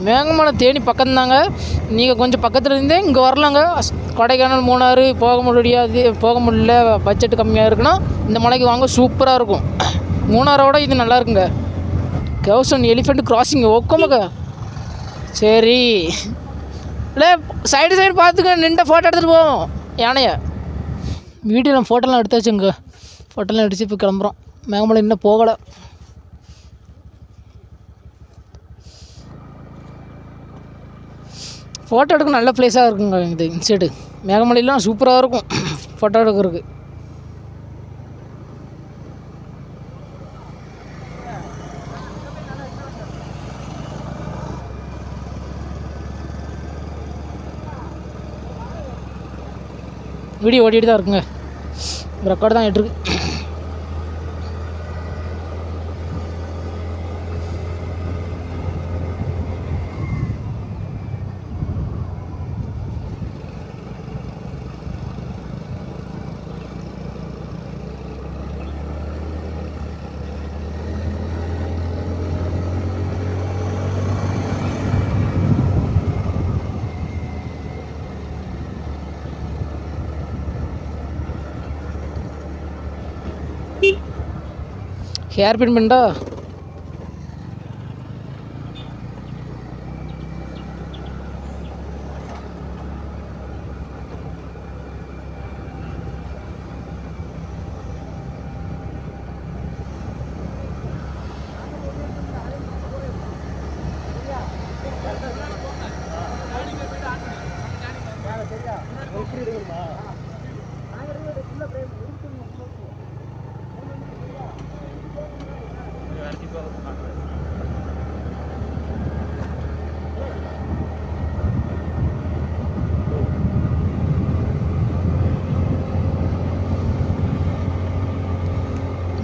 மேகமலை தேனி பக்கம்தாங்க. நீங்கள் கொஞ்சம் பக்கத்தில் இருந்தே இங்கே வரலாங்க. கொடைக்கானல் மூணாறு போக முடியல, பட்ஜெட் கம்மியாக இருக்குன்னா இந்த மலைக்கு வாங்க, சூப்பராக இருக்கும். மூணாரோட இது நல்லா இருக்குங்க. Kausan elephant crossing ஓக்கமக்கா. சரி இல்லை, சைடு பார்த்துக்க, நின்ற ஃபோட்டோ எடுத்துகிட்டு போவோம் யானையை. வீடியோலாம் ஃபோட்டோலாம் எடுத்தாச்சுங்க. ஃபோட்டோலாம் அடித்து இப்போ கிளம்புறோம். மேகமலை இன்னும் போகலை. ஃபோட்டோ எடுக்க நல்ல ப்ளேஸாக இருக்குங்க. இது இன்சைடு மேகமலையெல்லாம் சூப்பராக இருக்கும் ஃபோட்டோ எடுக்கிறதுக்கு. வீடியோ ஓடிட்டு தான் இருக்குங்க. ரெக்கார்டு தான் ஆகிட்டுருக்கு. ஹேர் பின் பண்ணா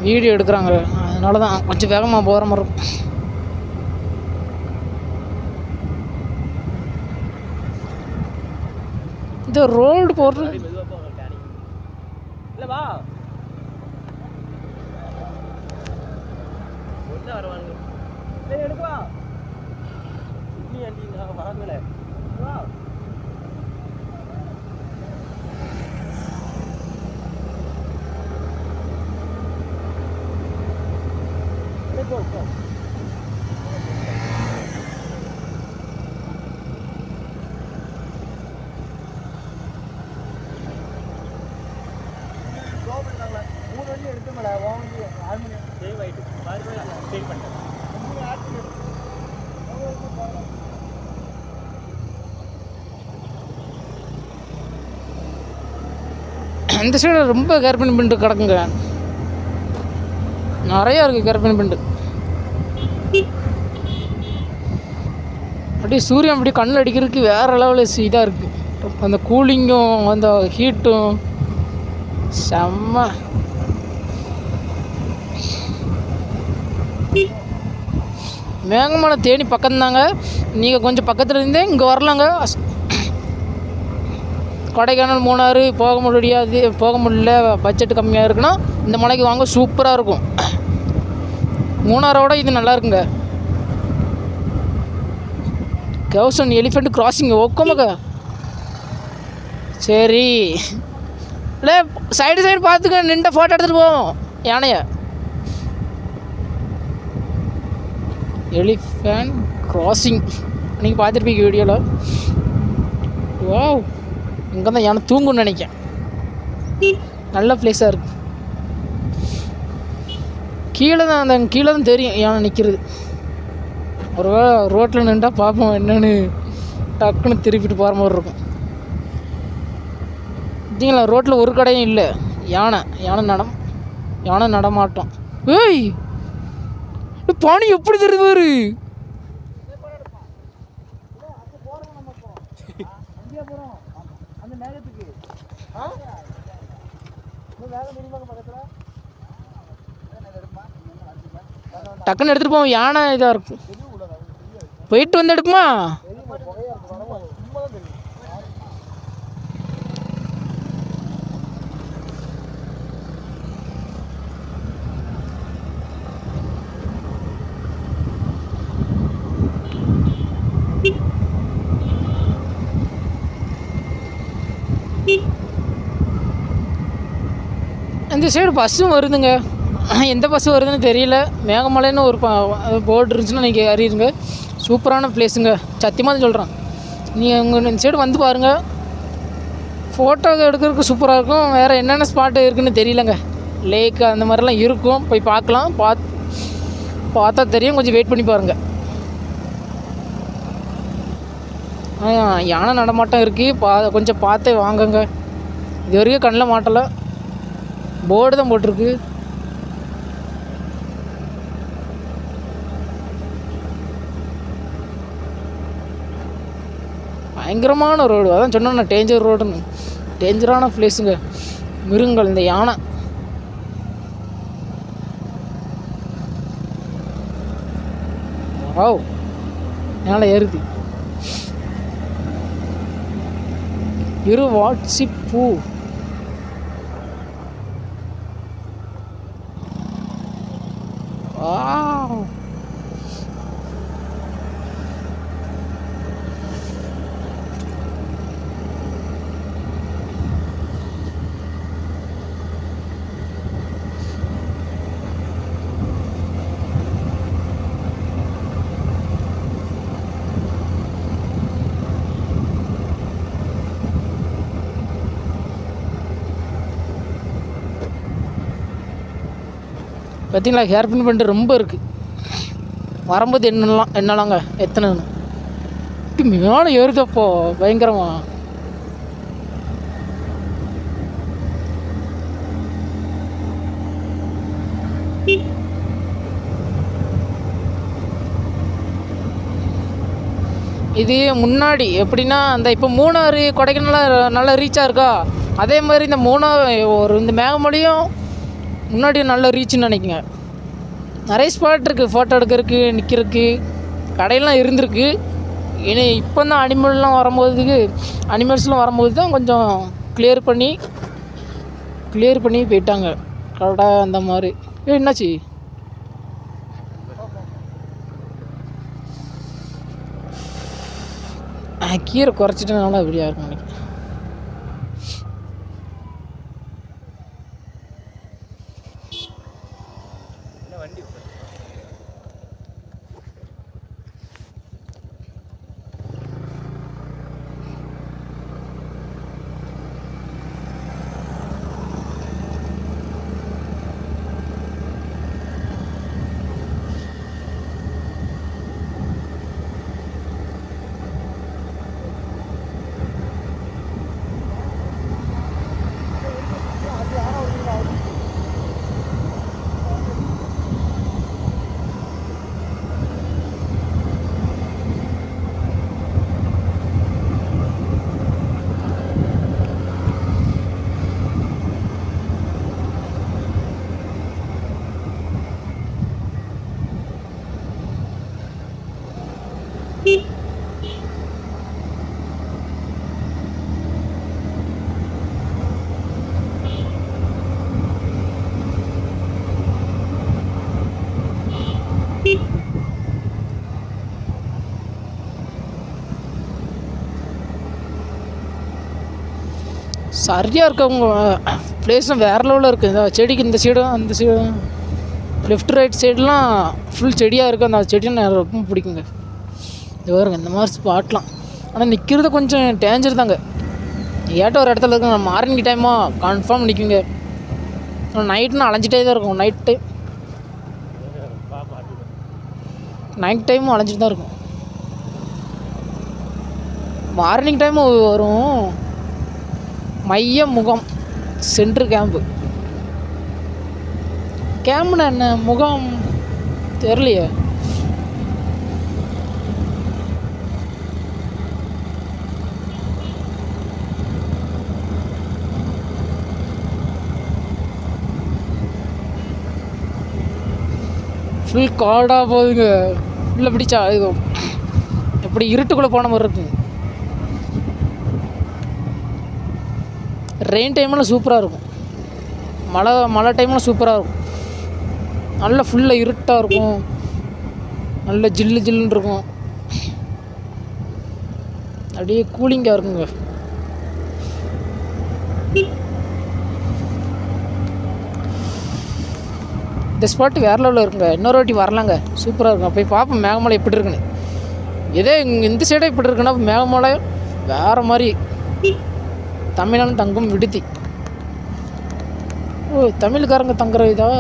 வீடியோ எடுக்கிறாங்க, அதனால தான் கொஞ்சம் வேகமாக போகிற மாதிரி இருக்கும். இந்த ரோடு போடுறது இல்லைவா எடுக்கலாம். வாங்கல இந்த சைடு ரொம்ப கர்ப்பிணி பிண்டு கிடக்குங்க. நிறையா இருக்குது கர்ப்பிணி பிண்டு. அப்படியே சூரியன் அப்படியே கண்ணில் அடிக்கிறதுக்கு வேறு லெவலில் இதாக இருக்குது. அந்த கூலிங்கும் அந்த ஹீட்டும் செம்ம. மேகமலை தேனி பக்கம்தாங்க. நீங்கள் கொஞ்சம் பக்கத்தில் இருந்தே இங்கே வரலாங்க. கொடைக்கானல் மூணாறு போக முடியல, பட்ஜெட் கம்மியாக இருக்குன்னா இந்த மலைக்கு வாங்க, சூப்பராக இருக்கும். மூணாரோட இது நல்லா இருக்குங்க. Kausan elephant crossing ஓக்கமக்கா. சரி இல்லை, சைடு பார்த்துக்க, நின்ற ஃபோட்டோ எடுத்துகிட்டு போவோம் யானையை. எலிஃபெண்ட் கிராசிங் நீங்கள் பார்த்துருப்பீங்க வீடியோவில். வாவ், இங்கே தான் யானை தூங்குன்னு நினைக்கிறேன். நல்ல பிளேஸாக இருக்குது. கீழே தான் தெரியும் யானை நிற்கிறது. ஒரு ரோட்டில் நின்றால் பார்ப்போம் என்னென்னு, டக்குன்னு திருப்பிட்டு போகிற மாதிரி இருக்கும். பார்த்தீங்களா, ரோட்டில் ஒரு கடையும் இல்லை. யானை நடமாட்டோம். ஏய், பானி எப்படி தெரியுது பாரு. டக்குன்னு எடுத்துகிட்டு போவோம். யானை இதாக இருக்கும். போயிட்டு வந்து எடுக்குமா. இந்த சைடு பஸ்ஸும் வருதுங்க. எந்த பஸ்ஸு வருதுன்னு தெரியல. மேகமலைன்னு ஒரு போர்டு இருந்துச்சுன்னா நீங்கள் அறியுங்க. சூப்பரான பிளேஸுங்க, சத்தியமாக தான் சொல்கிறேன். நீங்கள் உங்கள் இந்த சைடு வந்து பாருங்கள், ஃபோட்டோ எடுக்கிறதுக்கு சூப்பராக இருக்கும். வேறு என்னென்ன ஸ்பாட்டு இருக்குதுன்னு தெரியலங்க. லேக்கு அந்த மாதிரிலாம் இருக்கும், போய் பார்க்கலாம். பார்த்தா தெரியும், கொஞ்சம் வெயிட் பண்ணி பாருங்கள். யானை நடமாட்டம் இருக்குது, கொஞ்சம் பார்த்தே வாங்குங்க. இது வரைக்கும் கண்ணில் மாட்டலை, போர்டு தான் போட்டிருக்கு. பயங்கரமான ரோடு, அதான் சொன்னேன் டேஞ்சர் ரோடுன்னு. டேஞ்சரான பிளேஸுங்க. மிருகங்கள், இந்த யானை யானை ஏறுது. வாட்சிப்பூ பார்த்தீங்களா? ஹேர் பின் பண்ணிட்டு ரொம்ப இருக்குது. வரும்போது என்னலாங்க எத்தனைன்னு மேலே ஏறுதப்போ பயங்கரமா. இது முன்னாடி எப்படின்னா, அந்த இப்போ மூணாறு கொடைக்கானல் நல்லா ரீச்சாக இருக்கா, அதே மாதிரி இந்த இந்த மேகமலையும் முன்னாடி நல்ல ரீச்சுன்னு நினைக்குங்க. நிறைய ஸ்பாட் இருக்குது, ஃபோட்டோ எடுக்கிறதுக்கு, நிற்கிறதுக்கு, கடையெல்லாம் இருந்திருக்கு. ஏன்னா இப்போ தான் அனிமல்ஸ்லாம் வரும்போது தான் கொஞ்சம் கிளியர் பண்ணி போயிட்டாங்க கடை அந்த மாதிரி. என்னாச்சு? கீரை குறைச்சிட்டனால அப்படியா இருக்கும் நினைக்கிறேன். சரியாக இருக்கவங்க பிளேஸும் வேறு லெவலில் இருக்குது. இந்த செடிக்கு இந்த சைடும் அந்த சைடும் லெஃப்ட் ரைட் சைடெலாம் ஃபுல் செடியாக இருக்குது. அந்த செடியும் எனக்கு ரொம்ப பிடிக்குங்க. இது வருங்க இந்த மாதிரி ஸ்பாட்லாம். ஆனால் நிற்கிறது கொஞ்சம் டேஞ்சர் தாங்க. ஏட்ட ஒரு இடத்துல இருக்குங்க, மார்னிங் டைமாக கன்ஃபார்ம் நிற்குங்க. நைட்னா அலைஞ்சிட்டே தான் இருக்கும். நைட் டைமும் அலைஞ்சிட்டு தான் இருக்கும். மார்னிங் டைமும் வரும். மைய முகம் சென்ட்ரு கேம்புனா என்ன முகம் தெரியலையே. ஃபுல் காடாக போகுதுங்க. ஃபுல்லாக பிடிச்சா இது எப்படி இருட்டுக்குள்ளே போன மாதிரி இருக்குங்க. ரெயின் டைமில் சூப்பராக இருக்கும், மழை டைமில் சூப்பராக இருக்கும். நல்லா ஃபுல்லாக இருட்டாக இருக்கும், நல்ல ஜில்லுன்னு இருக்கும், அப்படியே கூலிங்காக இருக்குங்க. இந்த ஸ்பாட்டு வேறு லெவலில் இருக்குங்க. இன்னொரு வாட்டி வரலாங்க, சூப்பராக இருக்கும். போய் பார்ப்போம் மேகமலை எப்படி இருக்குன்னு. இதே இந்த சைடே இப்படி இருக்குன்னா மேகமலை வேறு மாதிரி. தமிழன் தங்கும் விடுதி. ஓ, தமிழ்காரங்க தங்குற இதா?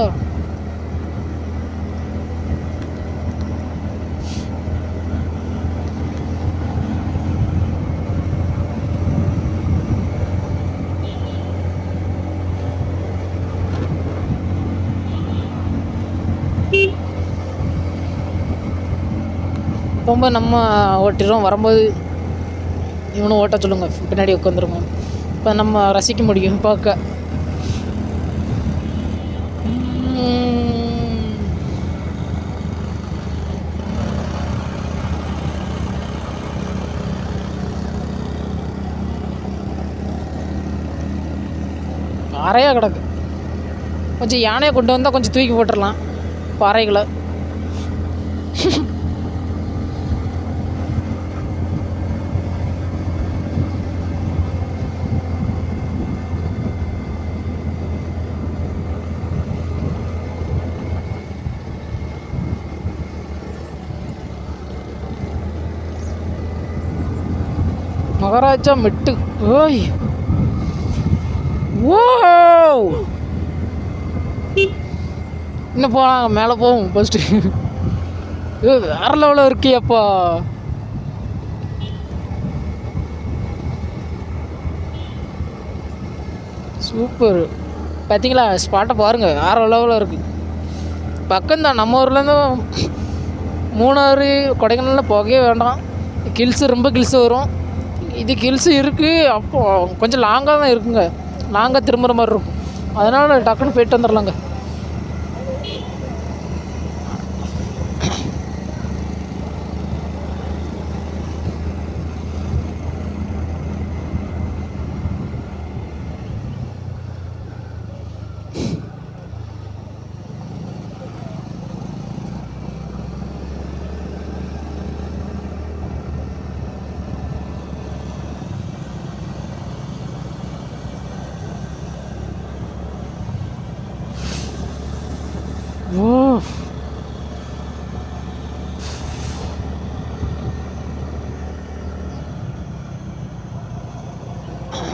ரொம்ப நம்ம ஓட்டிடுறோம். வரும்போது இவனும் ஓட்ட சொல்லுங்க, பின்னாடி உட்காந்துருங்க. இப்போ நம்ம ரசிக்க முடியும் பார்க்க. பாறையாக கிடக்கு. கொஞ்சம் யானையை கொண்டு வந்தால் கொஞ்சம் தூக்கி போட்டுடலாம் பாறைகளை. மகாராஜா மெட்டு. ஓய், ஓ, இன்னும் போகலாம், மேலே போவோம் ஃபஸ்ட்டு. வேறு லெவலில் இருக்கியாப்பா. சூப்பர். பார்த்தீங்களா ஸ்பாட்டை பாருங்கள், வேறு லெவலில் இருக்குது. பக்கம்தான், நம்ம ஊர்லேருந்து மூணாறு கொடைக்கானலில் போகவே வேண்டாம். கில்ஸு ரொம்ப கில்ஸு வரும். இது கில்ஸு இருக்குது, அப்போ கொஞ்சம் லாங்காக தான் இருக்குங்க. லாங்காக திரும்புகிற மாதிரி இருக்கும். அதனால் டக்குன்னு போயிட்டு வந்துடலாங்க. ஓ,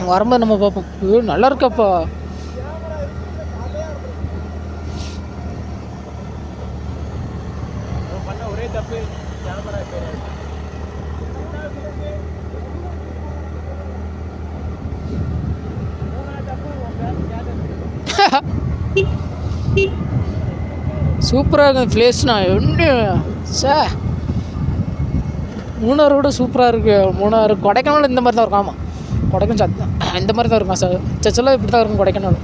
வரும்போது நம்ம பார்ப்போம். நல்லா இருக்கப்பா. சூப்பராக இருக்கும் பிளேஸ்ண்ணா. என்ன சார், மூணாறு விட சூப்பராக இருக்குது. மூணாறு கொடைக்கானல் இந்த மாதிரி தான் இருக்கும். ஆமாம், கொடைக்கானல் இந்த மாதிரி தான் இருக்கும் சார். சச்செல்லாம் இப்படி தான் இருக்கும் கொடைக்கானல்.